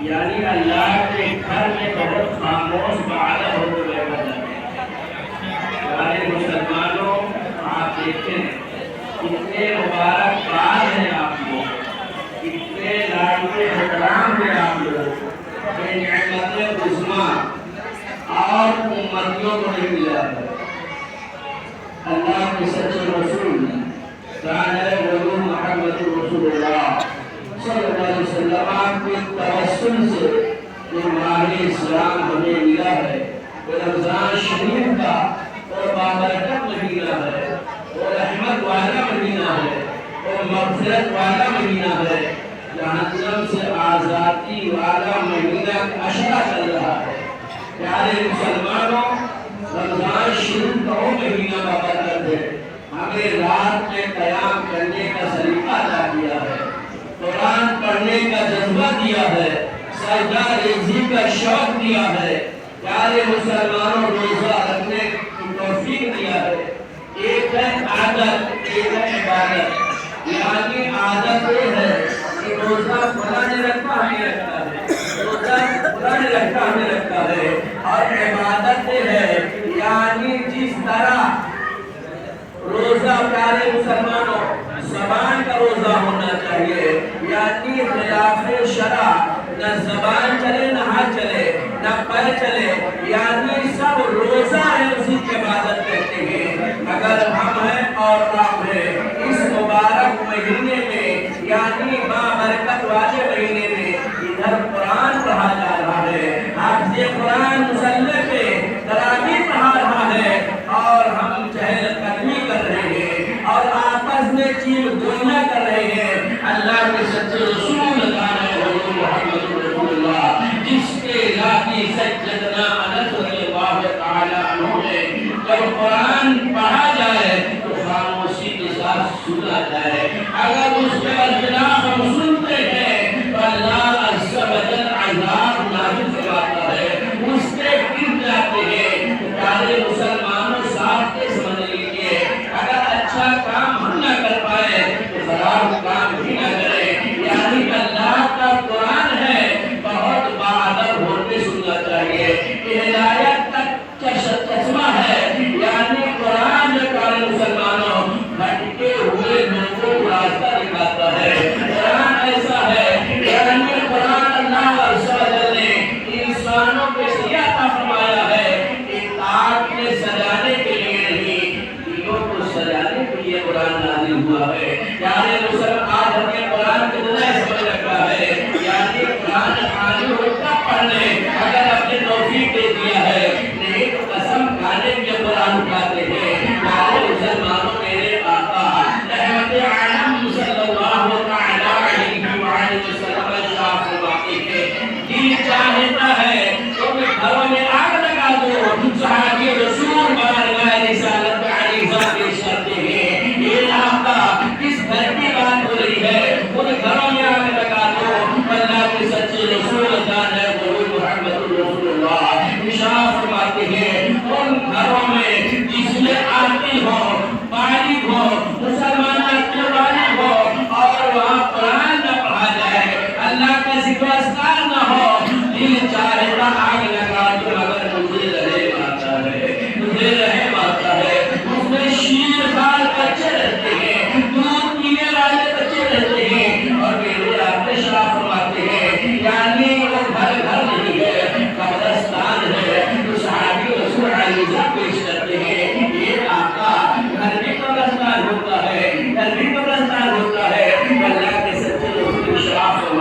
یعنی اللہ کے گھر میں بہت خاموش عبادت ہونے لگا ہے۔ مسلمانوں آپ دیکھتے ہیں کتنے مبارک بات ہیں آپ لوگ، کتنے لاڈلے احترام ہیں آپ لوگ، یہ نعمت عظمیٰ اور امتیوں کو نہیں ملا ہے۔ اللہ کے سچے رسول حضور محمد رسول اللہ صلی اللہ علیہ وسلم کے توسل سے یہ ماہ اسلام ہمیں ملا ہے، وہ رمضان شریف کا اور بابرکت مہینہ ہے، وہ رحمت والا مہینہ ہے، وہ مغفرت والا مہینہ ہے، جہنم سے آزادی والا مہینہ عشرہ چل رہا ہے۔ پیارے مسلمانوں، رمضان شریف کا وہ مہینہ بابرکت ہے، ہمیں رات میں قیام کرنے کا سلیقہ عطا کیا ہے، قرآن پڑھنے کا جذبہ دیا ہے، سجدہ ریزی کا شوق دیا ہے، پیارے مسلمانوں روزہ رکھنے کی توفیق دیا ہے۔ ایک ہے عادت، ایک ہے عبادت۔ یعنی عادت یہ ہے کہ روزہ فلاں نے رکھا ہمیں رکھتا ہے، روزہ فلاں نے رکھا ہمیں رکھتا ہے، اور عبادت یہ ہے یعنی جس طرح روزہ پیارے مسلمانوں زبان کا روزہ ہونا چاہیے، یعنی خلاف شرع، نہ زبان چلے نہ ہاتھ چلے نہ پیر چلے، یعنی سب روزہ ہے اسی کی عبادت کرتے ہیں۔ اگر ہم ہیں اور آپ ہیں اس مبارک مہینے میں، یعنی بابرکت والے مہینے میں، ادھر قرآن پڑھا جا رہا ہے، حافظ قرآن مصلی پہ تراویح پڑھا رہا ہے، اور ہم چہل قدمی کر رہے ہیں اور آپس میں چیل گوئیاں کر رہے ہیں۔ اللہ کے سچے رسول حضور محمد رسول اللہ، جس کے لاتی سجدنا انس رضی اللہ تعالیٰ عنہ نے جب قرآن پڑھا جائے تو خاموشی کے ساتھ سنا جائے، اگر اس کے خلاف ہم سنتے ہیں تو اللہ عز و جل عذاب نازل فرماتا ہے، اس کے گر جاتے ہیں۔ پیارے مسلمانوں صاحب کے سمجھ لیجیے، اگر اچھا کام ہم نہ کر پائے تو خراب کام بھی نہ کرے، یعنی اللہ کا قرآن ہے بہت باادب ہوتے سننا چاہیے، ہدایت کا چشمہ ہے، یعنی قرآن جو پیارے مسلمانوں بھٹکے ہوئے لوگوں کو راستہ دکھاتا ہے۔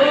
2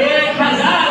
1000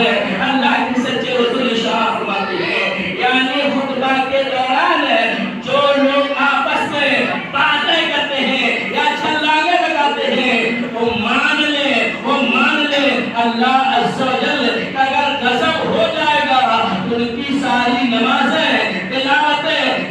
ہے اللہ کے سچے رسول شاہ فرماتے ہیں یعنی خطبہ کے دوران جو لوگ آپس میں باتیں کرتے ہیں یا چھلانے لگاتے ہیں وہ مان لے اللہ عز و جل اگر غضب ہو جائے گا ان کی ساری نمازیں تلاوتیں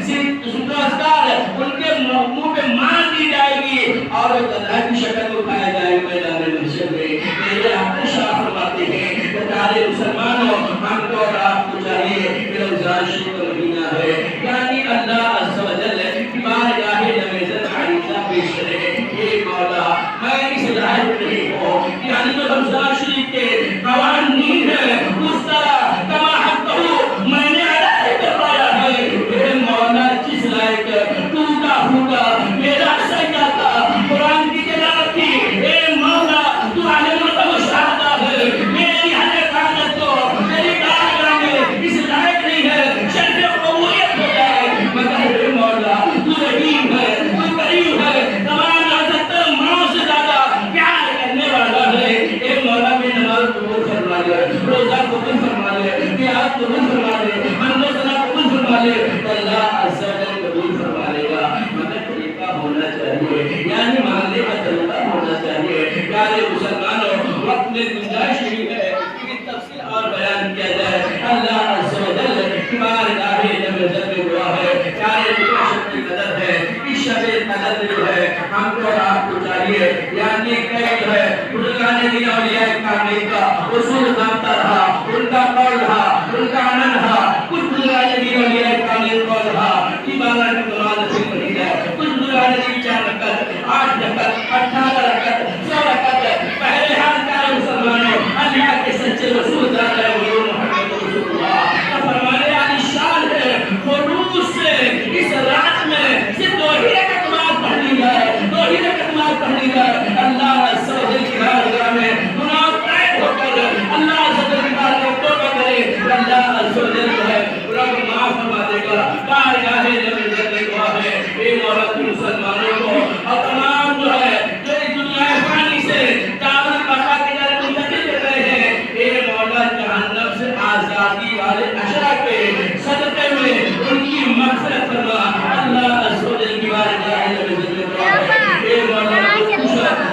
ان کے منہ پہ مان دی جائے گی اور گدھا کی شکل میں اٹھایا جائے گا میدان محشر میں میرے آپ شاہ فرماتے ہیں کہ پیارے مسلمانوں ہم کو اور آپ کو چاہیے کہ رمضان شریف کا مہینہ ہے یعنی اللہ عز و جل کی بارگاہ نمازت عریضہ پیش کرے اے مولا میں اس ہدایت نہیں ہوں یعنی جو رمضان شریف کے قوانین ہیں اس طرح کما حق ہو میں نے ادا کروایا ہے اے مولا جس لائق ٹوٹا پھوٹا میرا سجدہ تھا قرآن کی تلاوت تھی اے مولا تو عالم المشاہدہ ہے میری ہر طاقت کو میری کارگاہ میں اس لائق نہیں ہے شرف قبولیت ہو جائے مگر اے مولا تو رحیم ہے تو کریم ہے تمام عزت ماں سے زیادہ پیار کرنے والا ہے اے مولا میں نماز قبول فرما لے روزہ قبول فرما لے پیاس قبول فرما لے حمد و ثنا قبول فرما لے اللہ عز و جل قبول فرما لے گا مگر طریقہ ہونا چاہیے یعنی ماننے کا طریقہ ہونا چاہیے پیارے مسلمانوں وقت میں گنجائش نہیں ہے کہ تفصیل اور بیان کیا جائے اللہ عز و جل کی بارگاہ نمازت میں دعا ہے پیارے شب کی قدر ہے اس شب قدر جو ہے ہم کو اور آپ کو چاہیے یعنی کئی ہے بزرگان دین اولیاء کامل کا اصول ضابطہ رہا ان کا قول رہا ان کا عمل رہا کچھ بزرگان دین اولیاء کامل قول رہا عبادت کی نماز نصیب نہیں ہے کچھ بزرگان دین 4 رکعت 8 رکعت 18 رکعت 100 رکعت پہلے حال پیارے مسلمانوں اللہ کے سچے رسول ذات محمد رسول اللہ کا فرمانے علی شان ہے خلوص سے اس رات میں صرف 2 ہی رکعت نماز پڑھ لی جائے 2 ہی رکعت نماز پڑھ لی جائے اللہ عز و جل کی بارگاہ میں گناہ طائب ہو کر اللہ عز و جل کی بارگاہ میں توبہ کرے اللہ عز و جل جو ہے رب معاف فرما دے گا بارگاہ نمازت میں دعا ہے اے مولا تو مسلمانوں کو اور تمام جو ہے جو اس دنیا فانی سے دار البقا کی طرف منتقل کر رہے ہیں اے مولا جہنم سے آزادی والے اشرا کے صدقے میں ان کی مغفرت فرما اللہ عز و جل کی بارگاہ نمازت میں دعا ہے اے مولا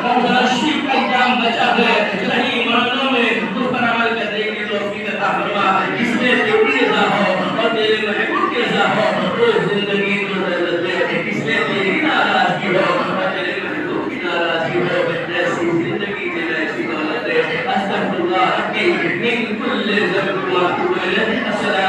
رمضان شریف کا ایام بچا ہے صحیح معنوں میں اس پر عمل کرنے کی توفیق عطا فرما اس میں تیری رضا ہو اور تیرے محبوب کی رضا ہو وہ زندگی میں لذت دے اس میں تیری ناراضگی ہو اور تیرے محبوب کی ناراضگی ہو ایسی زندگی میں ایسی دولت دے استغفر اللہ ربی من کل ذنب و معصیت السلام